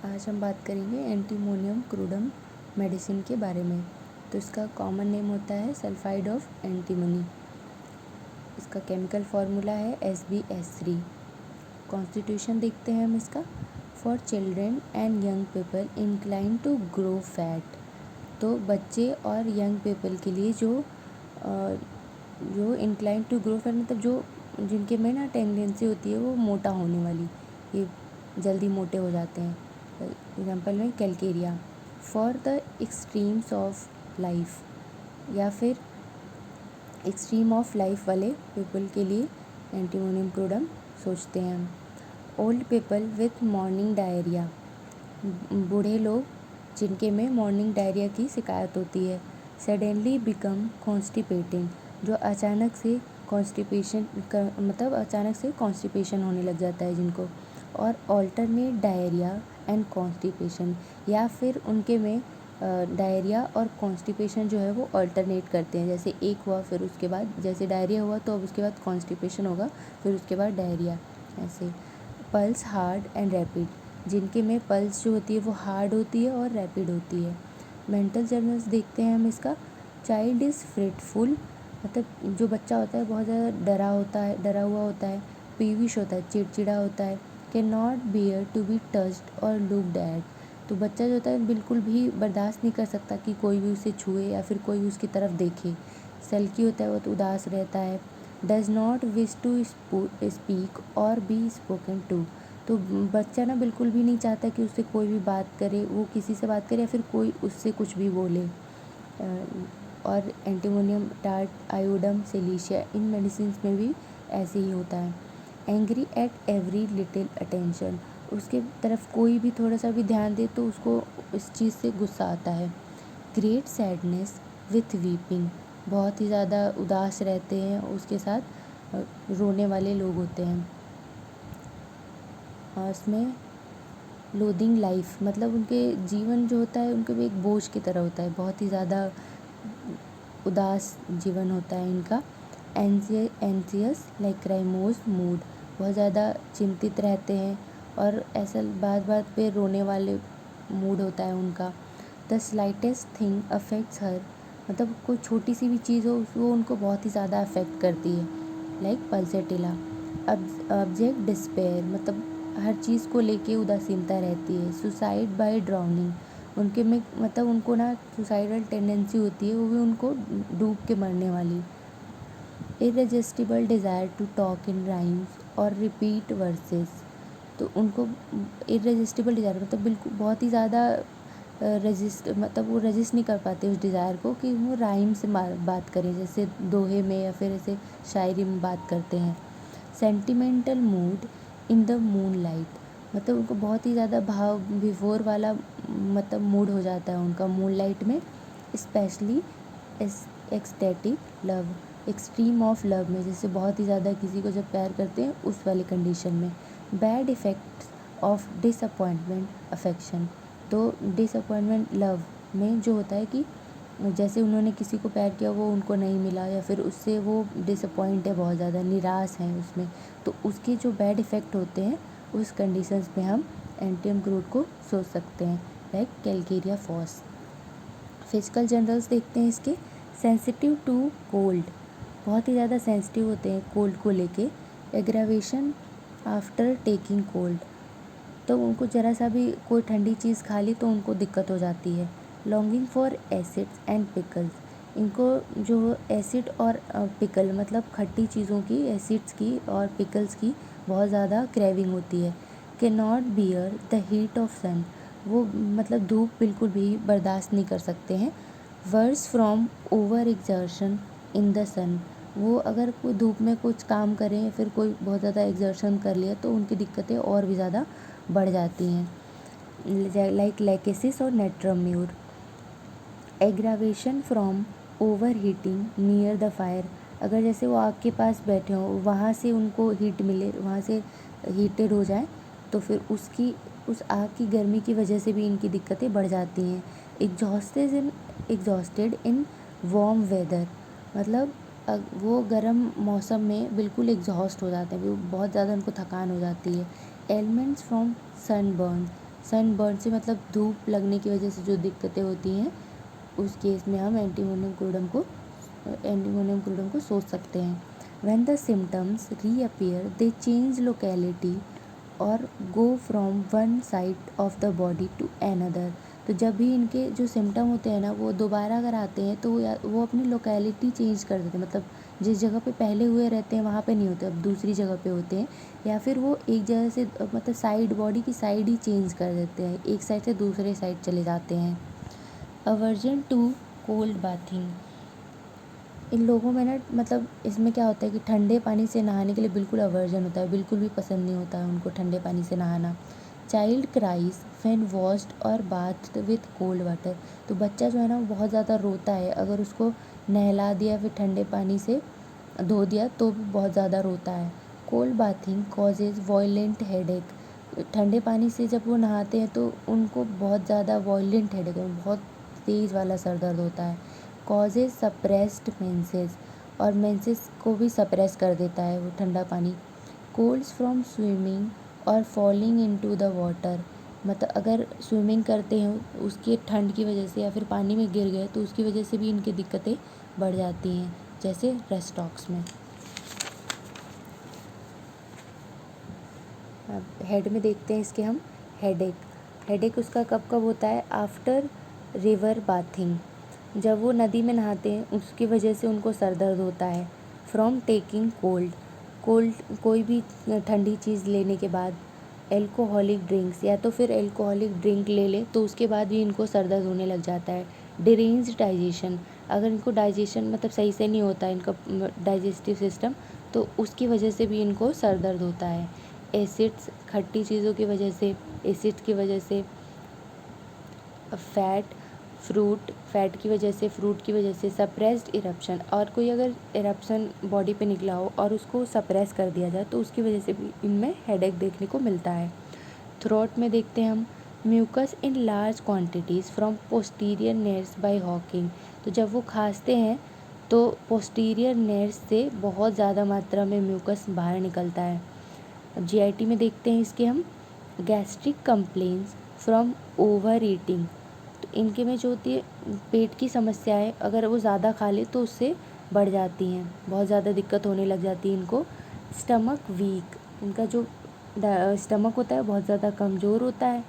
आज हम बात करेंगे एंटीमोनियम क्रूडम मेडिसिन के बारे में। तो इसका कॉमन नेम होता है सल्फाइड ऑफ एंटीमनी। इसका केमिकल फार्मूला है SbS3। कॉन्स्टिट्यूशन देखते हैं हम इसका। For children and young people incline to grow fat. तो बच्चे और यंग पीपल के लिए जो इंक्लाइन टू ग्रो फैट मतलब जो जिनके में ना टेंडेंसी होती है वो मोटा होने वाली, ये जल्दी मोटे हो जाते हैं। एग्जाम्पल में Calcarea. For the extremes of life, या फिर एक्सट्रीम ऑफ लाइफ वाले पीपल के लिए एंटीमोनियम क्रूडम सोचते हैं हम। Old people with morning diarrhoea, बूढ़े लोग जिनके में मॉर्निंग डायरिया की शिकायत होती है। सडनली बिकम कॉन्स्टिपेटेड, जो अचानक से कॉन्स्टिपेशन होने लग जाता है जिनको। और ऑल्टरनेट डायरिया एंड कॉन्स्टिपेशन, या फिर उनके में डायरिया और कॉन्स्टिपेशन जो है वो अल्टरनेट करते हैं। जैसे एक हुआ फिर उसके बाद जैसे डायरिया हुआ तो अब उसके बाद कॉन्स्टिपेशन होगा, फिर उसके बाद डायरिया, ऐसे। पल्स हार्ड एंड रैपिड, जिनके में पल्स जो होती है वो हार्ड होती है और रैपिड होती है। मेंटल जर्नल्स देखते हैं हम इसका। चाइल्ड इज़ फ्रिटफुल, मतलब जो बच्चा होता है बहुत ज़्यादा डरा हुआ होता है। पीविश होता है, चिड़चिड़ा होता है। Can not bear to be touched or looked at, तो बच्चा जो होता है बिल्कुल भी बर्दाश्त नहीं कर सकता कि कोई भी उसे छुए या फिर कोई उसकी तरफ देखे। सल्की होता है, वो तो उदास रहता है। Does not wish to speak or be spoken to, तो बच्चा ना बिल्कुल भी नहीं चाहता कि उससे कोई भी बात करे, वो किसी से बात करे या फिर कोई उससे कुछ भी बोले। और एंटीमोनियम टार्ट, आयोडम, सिलीशिया, इन मेडिसिन में भी ऐसे ही होता है। Angry at every little attention, उसके तरफ कोई भी थोड़ा सा भी ध्यान दे तो उसको इस चीज़ से गुस्सा आता है। ग्रेट सैडनेस विथ वीपिंग, बहुत ही ज़्यादा उदास रहते हैं, उसके साथ रोने वाले लोग होते हैं। और इसमें लोदिंग लाइफ, मतलब उनके जीवन जो होता है उनके भी एक बोझ की तरह होता है, बहुत ही ज़्यादा उदास जीवन होता है इनका। एंसियस लाइक क्राइमोस मूड, बहुत ज़्यादा चिंतित रहते हैं और ऐसा बात बात पे रोने वाले मूड होता है उनका। द स्लाइटेस्ट थिंग अफेक्ट्स हर, मतलब कोई छोटी सी भी चीज़ हो वो उनको बहुत ही ज़्यादा अफेक्ट करती है। Like pulsatilla. ऑब्जेक्ट डिस्पेयर, मतलब हर चीज़ को लेके उदासीनता रहती है। सुसाइड बाय ड्राउनिंग, उनके में मतलब उनको ना सुसाइडल टेंडेंसी होती है, वो भी उनको डूब के मरने वाली। Irresistible desire to talk in rhymes और रिपीट वर्सेस, तो उनको इररेजिस्टिबल डिज़ायर मतलब बिल्कुल बहुत ही ज़्यादा मतलब वो रजिस्ट नहीं कर पाते उस डिज़ायर को कि वो राइम से बात करें, जैसे दोहे में या फिर ऐसे शायरी में बात करते हैं। Sentimental mood in the moon light, मतलब उनको बहुत ही ज़्यादा भाव विभोर वाला मतलब मूड हो जाता है उनका मून लाइट में। Specially ecstatic love, extreme of love में, जैसे बहुत ही ज़्यादा किसी को जब प्यार करते हैं उस वाली कंडीशन में। Bad effects of disappointment affection, तो डिसअपॉइंटमेंट लव में जो होता है कि जैसे उन्होंने किसी को प्यार किया वो उनको नहीं मिला या फिर उससे वो डिसअपॉइंट है, बहुत ज़्यादा निराश हैं उसमें, तो उसके जो बैड इफ़ेक्ट होते हैं उस कंडीशंस में हम एंटीमोनियम क्रूड को सोच सकते हैं। Like calcarea phos. Physical generals देखते हैं इसके। सेंसिटिव टू कोल्ड, बहुत ही ज़्यादा सेंसिटिव होते हैं कोल्ड को लेके। एग्रावेशन आफ्टर टेकिंग कोल्ड, तो उनको ज़रा सा भी कोई ठंडी चीज़ खा ली तो उनको दिक्कत हो जाती है। Longing for acids and pickles, इनको जो एसिड और पिकल मतलब खट्टी चीज़ों की, एसिड्स की और पिकल्स की बहुत ज़्यादा क्रेविंग होती है। Can not bear the heat of sun, वो मतलब धूप बिल्कुल भी बर्दाश्त नहीं कर सकते हैं। Worse from over exertion in the sun, वो अगर कोई धूप में कुछ काम करें या फिर कोई बहुत ज़्यादा एग्जर्शन कर लिया तो उनकी दिक्कतें और भी ज़्यादा बढ़ जाती हैं। लाइक लैकेसिस और natrum mur. Aggravation from over heating near the fire, अगर जैसे वो आग के पास बैठे हों वहाँ से उनको हीट मिले, वहाँ से हीटेड हो जाए तो फिर उस आग की गर्मी की वजह से भी इनकी दिक्कतें बढ़ जाती हैं। एग्जॉस्टेड इन वार्म वेदर, मतलब वो गर्म मौसम में बिल्कुल एग्जॉस्ट हो जाते हैं, वो बहुत ज़्यादा उनको थकान हो जाती है। एलिमेंट्स फ्रॉम सनबर्न, सनबर्न से मतलब धूप लगने की वजह से जो दिक्कतें होती हैं, उस केस में हम एंटीमोनियम क्लोराइड को सोच सकते हैं। When the symptoms reappear they change locality और go from one side of the body to another. तो जब भी इनके जो सिम्टम होते हैं ना, वो दोबारा अगर आते हैं तो वो अपनी लोकेलिटी चेंज कर देते हैं, मतलब जिस जगह पे पहले हुए रहते हैं वहाँ पे नहीं होते, अब दूसरी जगह पे होते हैं, या फिर वो एक जगह से मतलब साइड, बॉडी की साइड ही चेंज कर देते हैं, एक साइड से दूसरे साइड चले जाते हैं। अवर्जन टू कोल्ड बाथिंग, इन लोगों में ना मतलब इसमें क्या होता है कि ठंडे पानी से नहाने के लिए बिल्कुल अवर्जन होता है, बिल्कुल भी पसंद नहीं होता है उनको ठंडे पानी से नहाना। चाइल्ड क्राइज व्हेन वॉश्ड और बाथ्ड विथ कोल्ड वाटर, तो बच्चा जो है ना वो बहुत ज़्यादा रोता है, अगर उसको नहला दिया फिर ठंडे पानी से धो दिया तो भी बहुत ज़्यादा रोता है। Cold bathing causes violent headache, ठंडे पानी से जब वो नहाते हैं तो उनको बहुत ज़्यादा वॉयलेंट हेडेक, बहुत तेज़ वाला सर दर्द होता है। कॉजेज सप्रेस्ड मेंसेस, और मेंसेस को भी सप्रेस कर देता है वो ठंडा पानी। कोल्ड्स फ्रॉम स्विमिंग और फॉलिंग इनटू द वाटर, मतलब अगर स्विमिंग करते हैं उसके ठंड की वजह से या फिर पानी में गिर गए तो उसकी वजह से भी इनकी दिक्कतें बढ़ जाती हैं, जैसे रेस्टॉक्स में। अब हेड में देखते हैं इसके हम। हेडेक उसका कब कब होता है? आफ्टर रिवर बाथिंग, जब वो नदी में नहाते हैं उसकी वजह से उनको सर दर्द होता है। फ्रॉम टेकिंग कोल्ड कोई भी ठंडी चीज़ लेने के बाद। एल्कोहलिक ड्रिंक्स, या तो फिर एल्कोहलिक ड्रिंक ले ले तो उसके बाद भी इनको सर दर्द होने लग जाता है। डिरेंज्ड डाइजेशन, अगर इनको डाइजेशन मतलब सही से नहीं होता है इनका डाइजेस्टिव सिस्टम, तो उसकी वजह से भी इनको सर दर्द होता है। एसिड्स, खट्टी चीज़ों की वजह से, एसिड की वजह से। फैट की वजह से, फ्रूट की वजह से। सप्रेस्ड इरप्शन, और कोई अगर इरप्शन बॉडी पे निकला हो और उसको सप्रेस कर दिया जाए तो उसकी वजह से भी इनमें हेडेक देखने को मिलता है। थ्रोट में देखते हैं हम। Mucus in large quantities from posterior nares by hawking, तो जब वो खांसते हैं तो पोस्टीरियर नेर्व्स से बहुत ज़्यादा मात्रा में म्यूकस बाहर निकलता है। जीआईटी में देखते हैं इसके हम। Gastric complaints from over eating, तो इनके में जो होती है पेट की समस्याएं, अगर वो ज़्यादा खा ले तो उससे बढ़ जाती हैं, बहुत ज़्यादा दिक्कत होने लग जाती है इनको। स्टमक वीक, इनका जो स्टमक होता है बहुत ज़्यादा कमज़ोर होता है।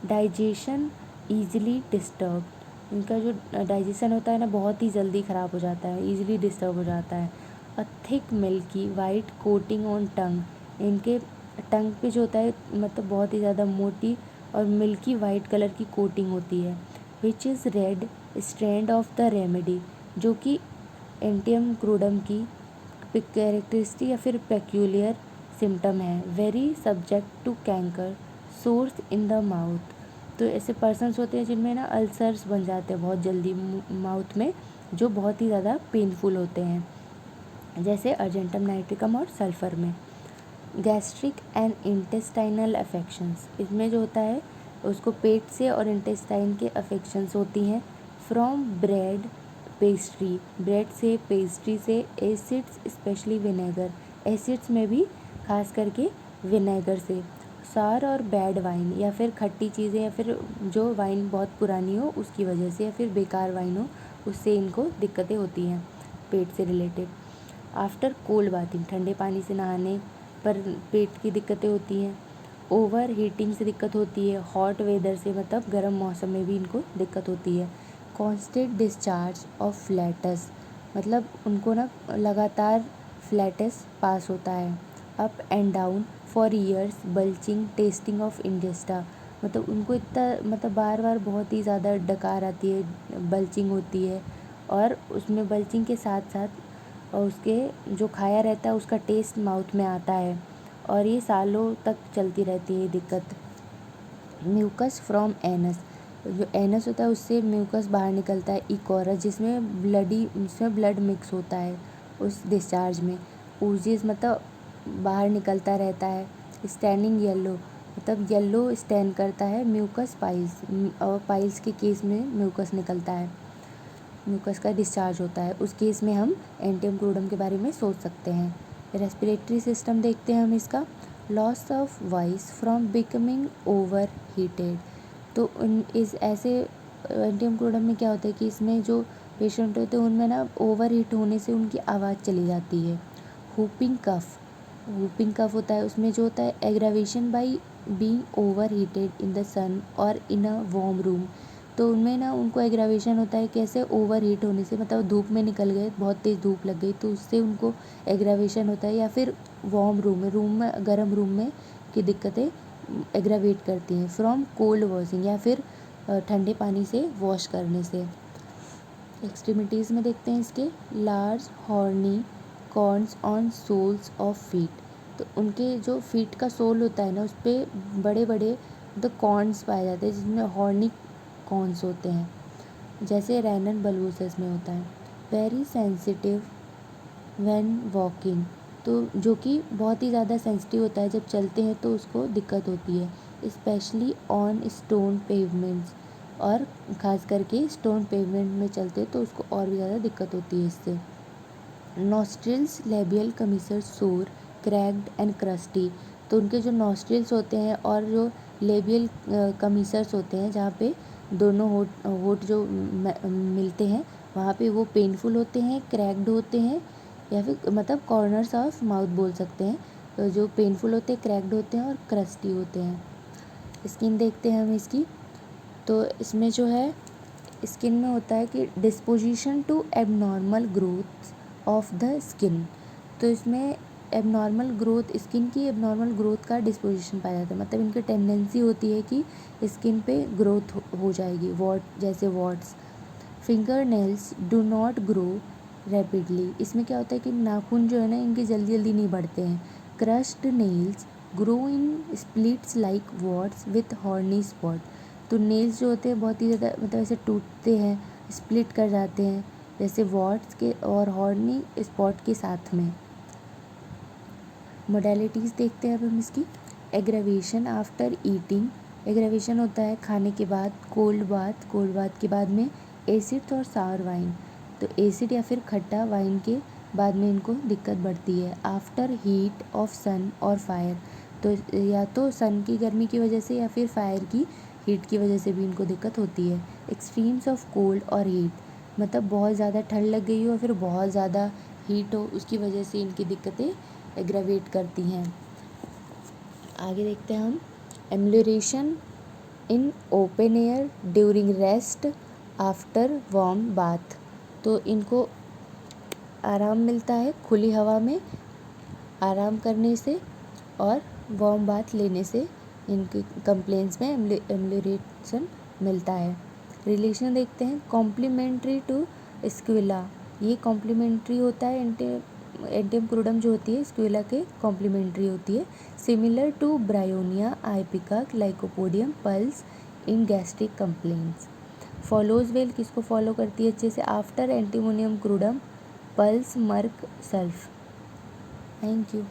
डाइजेशन ईजिली डिस्टर्ब, इनका जो डाइजेशन होता है ना बहुत ही जल्दी ख़राब हो जाता है, ईजिली डिस्टर्ब हो जाता है। A thick milky white coating on टंग, इनके टंग पे जो होता है मतलब बहुत ही ज़्यादा मोटी और मिल्की वाइट कलर की कोटिंग होती है। Which is red strand of the remedy, जो कि एंटियम क्रूडम की कैरेक्टरिस्टिक या फिर पेक्यूलियर सिम्टम है। Very subject to canker, sores in the mouth, तो ऐसे पर्सन्स होते हैं जिनमें ना अल्सर्स बन जाते हैं बहुत जल्दी माउथ में, जो बहुत ही ज़्यादा पेनफुल होते हैं, जैसे अर्जेंटम नाइट्रिकम और सल्फर में। गैस्ट्रिक एंड इंटेस्टाइनल अफेक्शंस, इसमें जो होता है उसको पेट से और इंटेस्टाइन के अफेक्शंस होती हैं। फ्रॉम ब्रेड से, पेस्ट्री से। एसिड्स स्पेशली विनेगर, एसिड्स में भी खास करके विनेगर से। सार और बैड वाइन, या फिर खट्टी चीज़ें, या फिर जो वाइन बहुत पुरानी हो उसकी वजह से, या फिर बेकार वाइन हो उससे इनको दिक्कतें होती हैं पेट से रिलेटेड। आफ्टर कोल्ड बाथिंग, ठंडे पानी से नहाने पर पेट की दिक्कतें होती हैं। ओवर हीटिंग से दिक्कत होती है। हॉट वेदर से, मतलब गर्म मौसम में भी इनको दिक्कत होती है। कॉन्स्टेंट डिस्चार्ज ऑफ फ्लैटस, मतलब उनको ना लगातार फ्लैटस पास होता है। Up and down for years, belching, tasting of ingesta, मतलब उनको इतना मतलब बार बार बहुत ही ज़्यादा डकार आती है, बल्चिंग होती है, और उसमें बल्चिंग के साथ साथ और उसके जो खाया रहता है उसका टेस्ट माउथ में आता है, और ये सालों तक चलती रहती है दिक्कत। म्यूकस फ्रॉम एनस, जो एनस होता है उससे म्यूकस बाहर निकलता है। इकोरस, जिसमें ब्लड मिक्स होता है उस डिस्चार्ज में। ऊजीज, मतलब बाहर निकलता रहता है। स्टैनिंग येलो, मतलब येलो स्टैन करता है। म्यूकस पाइल्स, और पाइल्स के केस में म्यूकस निकलता है, म्यूकस का डिस्चार्ज होता है, उस केस में हम एंटियम क्रूडम के बारे में सोच सकते हैं। रेस्पिरेटरी सिस्टम देखते हैं हम इसका। Loss of voice from becoming over heated. तो इस ऐसे एंटियम क्रूडम में क्या होता है कि इसमें जो पेशेंट होते हैं उनमें ना ओवर हीट होने से उनकी आवाज़ चली जाती है। हुपिंग कफ होता है, उसमें जो होता है aggravation by being over heated in the sun और इन अ वार्म रूम। तो उनमें ना उनको एग्रावेशन होता है कैसे, ओवर हीट होने से, मतलब धूप में निकल गए, बहुत तेज़ धूप लग गई तो उससे उनको एग्रावेशन होता है, या फिर वार्म रूम में गर्म रूम में की दिक्कतें एग्रावेट करती हैं। फ्रॉम कोल्ड वॉशिंग, या फिर ठंडे पानी से वॉश करने से। एक्सट्रीमिटीज़ में देखते हैं इसके large horny corns on soles of feet. तो उनके जो फीट का सोल होता है ना उस पर बड़े बड़े द कॉर्न्स पाए जाते हैं, जिसमें हॉर्नी कॉर्न्स होते हैं, जैसे रैनन बलूसस में होता है। वेरी सेंसिटिव व्हेन वॉकिंग, तो जो कि बहुत ही ज़्यादा सेंसिटिव होता है, जब चलते हैं तो उसको दिक्कत होती है। स्पेशली ऑन स्टोन पेवमेंट्स, और ख़ास करके स्टोन पेवमेंट में चलते हैं तो उसको और भी ज़्यादा दिक्कत होती है इससे। नॉस्ट्रिल्स लेबियल कमीसर सोर क्रैक्ड एंड क्रस्टी। तो उनके जो नॉस्ट्रिल्स होते हैं और जो लेबियल कमीसर्स होते हैं, जहाँ पे दोनों होठ जो मिलते हैं वहाँ पे वो पेनफुल होते हैं, क्रैक्ड होते हैं, या फिर मतलब कॉर्नर्स ऑफ माउथ बोल सकते हैं। तो जो पेनफुल होते हैं, क्रैक्ड होते हैं और क्रस्टी होते हैं। स्किन देखते हैं हम इसकी। तो इसमें जो है स्किन में होता है कि disposition to abnormal growth of the skin. तो इसमें एबनॉर्मल ग्रोथ, स्किन की एबनॉर्मल ग्रोथ का डिस्पोजिशन पाया जाता है, मतलब इनकी टेंडेंसी होती है कि स्किन पे ग्रोथ हो जाएगी, वॉट जैसे warts. Finger nails do not grow rapidly. इसमें क्या होता है कि नाखून जो है ना इनके जल्दी जल्दी नहीं बढ़ते हैं। Crushed nails grow in splits like what's with horny spot. तो नेल्स जो होते हैं बहुत ही ज़्यादा मतलब ऐसे टूटते हैं, स्प्लिट कर जाते हैं, जैसे वॉट्स के और हॉर्नी स्पॉट के साथ में। मोडेलिटीज़ देखते हैं अब हम इसकी। एग्रावेशन आफ्टर ईटिंग, एग्रावेशन होता है खाने के बाद। कोल्ड बाथ के बाद में एसिड और सावर वाइन, तो एसिड या फिर खट्टा वाइन के बाद में इनको दिक्कत बढ़ती है। आफ्टर हीट ऑफ सन और फायर, तो या तो सन की गर्मी की वजह से या फिर फायर की हीट की वजह से भी इनको दिक्कत होती है। एक्सट्रीम्स ऑफ कोल्ड और हीट, मतलब बहुत ज़्यादा ठंड लग गई हो फिर बहुत ज़्यादा हीट हो, उसकी वजह से इनकी दिक्कतें एग्रावेट करती हैं। आगे देखते हैं हम। Emulation in open air during rest after warm bath, तो इनको आराम मिलता है खुली हवा में आराम करने से और वार्म बाथ लेने से, इनकी कंप्लेंट्स में एम्यूलेशन मिलता है। रिलेशन देखते हैं। कॉम्प्लीमेंट्री टू स्क्विला, ये कॉम्प्लीमेंट्री होता है, एंटियम क्रूडम जो होती है स्क्विला के कॉम्प्लीमेंट्री होती है। Similar to bryonia ipeca lycopodium puls in gastric complaints. Follows well, किसको फॉलो करती है अच्छे से, after antimonium crudum puls merc sulph. Thank you.